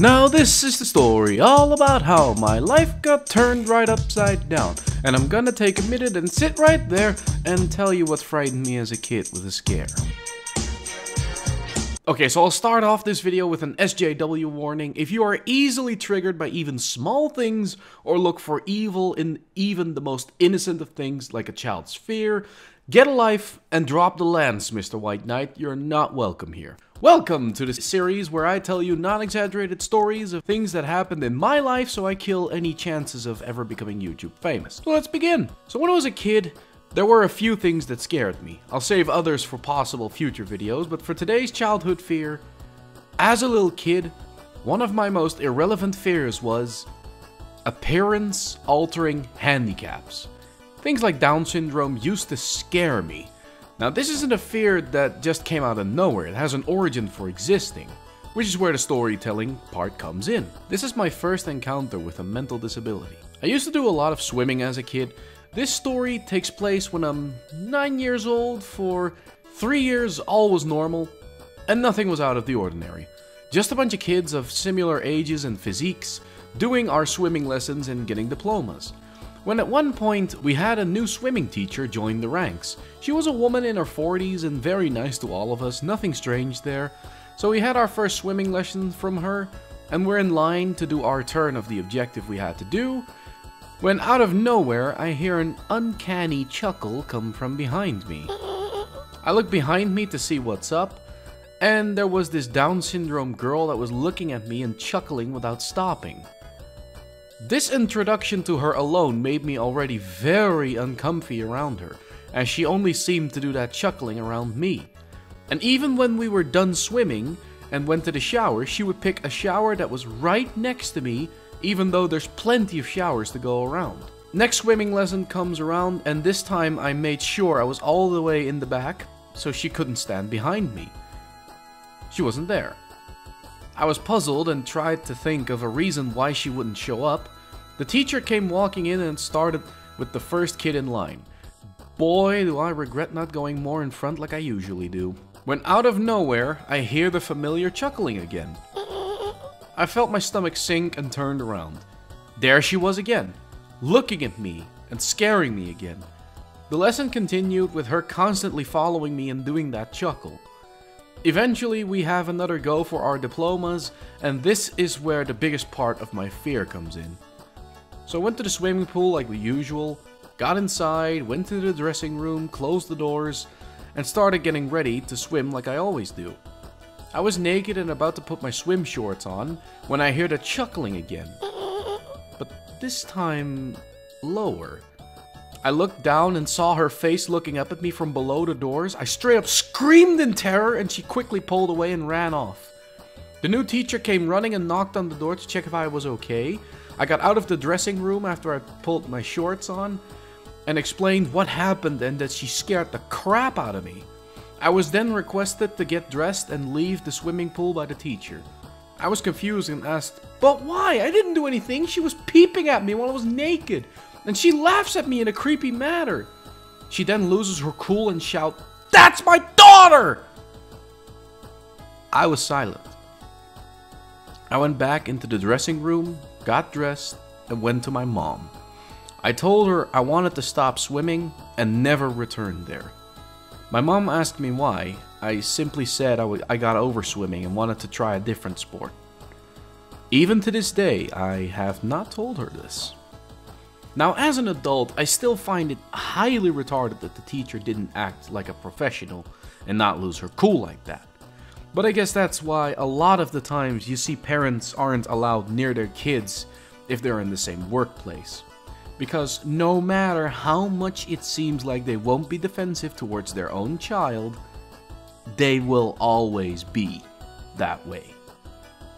Now this is the story all about how my life got turned right upside down. And I'm gonna take a minute and sit right there and tell you what frightened me as a kid with a scare. Okay, so I'll start off this video with an SJW warning. If you are easily triggered by even small things, or look for evil in even the most innocent of things like a child's fear, get a life and drop the lance, Mr. White Knight. You're not welcome here. Welcome to this series where I tell you non-exaggerated stories of things that happened in my life so I kill any chances of ever becoming YouTube famous. So let's begin. So when I was a kid, there were a few things that scared me. I'll save others for possible future videos, but for today's childhood fear, as a little kid, one of my most irrelevant fears was appearance-altering handicaps. Things like Down syndrome used to scare me. Now this isn't a fear that just came out of nowhere, it has an origin for existing, which is where the storytelling part comes in. This is my first encounter with a mental disability. I used to do a lot of swimming as a kid. This story takes place when I'm 9 years old. For 3 years all was normal, and nothing was out of the ordinary. Just a bunch of kids of similar ages and physiques doing our swimming lessons and getting diplomas. When at one point we had a new swimming teacher join the ranks. She was a woman in her 40s and very nice to all of us, nothing strange there. So we had our first swimming lesson from her, and we're in line to do our turn of the objective we had to do, when out of nowhere I hear an uncanny chuckle come from behind me. I look behind me to see what's up, and there was this Down syndrome girl that was looking at me and chuckling without stopping. This introduction to her alone made me already very uncomfy around her, as she only seemed to do that chuckling around me. And even when we were done swimming and went to the shower, she would pick a shower that was right next to me, even though there's plenty of showers to go around. Next swimming lesson comes around, and this time I made sure I was all the way in the back, so she couldn't stand behind me. She wasn't there. I was puzzled and tried to think of a reason why she wouldn't show up. The teacher came walking in and started with the first kid in line. Boy, do I regret not going more in front like I usually do. When out of nowhere, I hear the familiar chuckling again. I felt my stomach sink and turned around. There she was again, looking at me and scaring me again. The lesson continued with her constantly following me and doing that chuckle. Eventually we have another go for our diplomas, and this is where the biggest part of my fear comes in. So I went to the swimming pool like the usual, got inside, went to the dressing room, closed the doors, and started getting ready to swim like I always do. I was naked and about to put my swim shorts on when I hear the chuckling again, but this time lower. I looked down and saw her face looking up at me from below the doors. I straight up screamed in terror, and she quickly pulled away and ran off. The new teacher came running and knocked on the door to check if I was okay. I got out of the dressing room after I pulled my shorts on and explained what happened and that she scared the crap out of me. I was then requested to get dressed and leave the swimming pool by the teacher. I was confused and asked, "But why? I didn't do anything. She was peeping at me while I was naked. And she laughs at me in a creepy manner." She then loses her cool and shouts, "That's my daughter!" I was silent. I went back into the dressing room, got dressed, and went to my mom. I told her I wanted to stop swimming and never return there. My mom asked me why. I simply said I got over swimming and wanted to try a different sport. Even to this day, I have not told her this. Now, as an adult, I still find it highly retarded that the teacher didn't act like a professional and not lose her cool like that. But I guess that's why a lot of the times you see parents aren't allowed near their kids if they're in the same workplace. Because no matter how much it seems like they won't be defensive towards their own child, they will always be that way.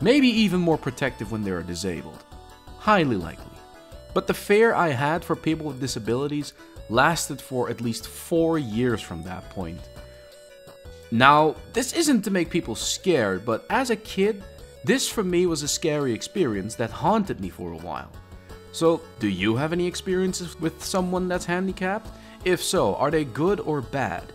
Maybe even more protective when they are disabled. Highly likely. But the fear I had for people with disabilities lasted for at least 4 years from that point. Now, this isn't to make people scared, but as a kid, this for me was a scary experience that haunted me for a while. So, do you have any experiences with someone that's handicapped? If so, are they good or bad?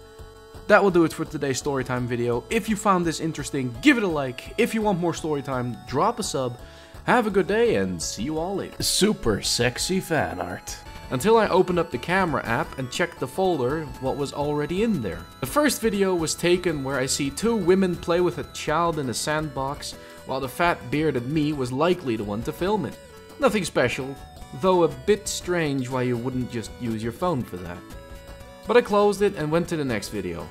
that will do it for today's Storytime video. If you found this interesting, give it a like. If you want more Storytime, drop a sub. Have a good day and see you all later. Super sexy fan art. Until I opened up the camera app and checked the folder of what was already in there. The first video was taken where I see two women play with a child in a sandbox, while the fat bearded me was likely the one to film it. Nothing special, though a bit strange why you wouldn't just use your phone for that. But I closed it and went to the next video.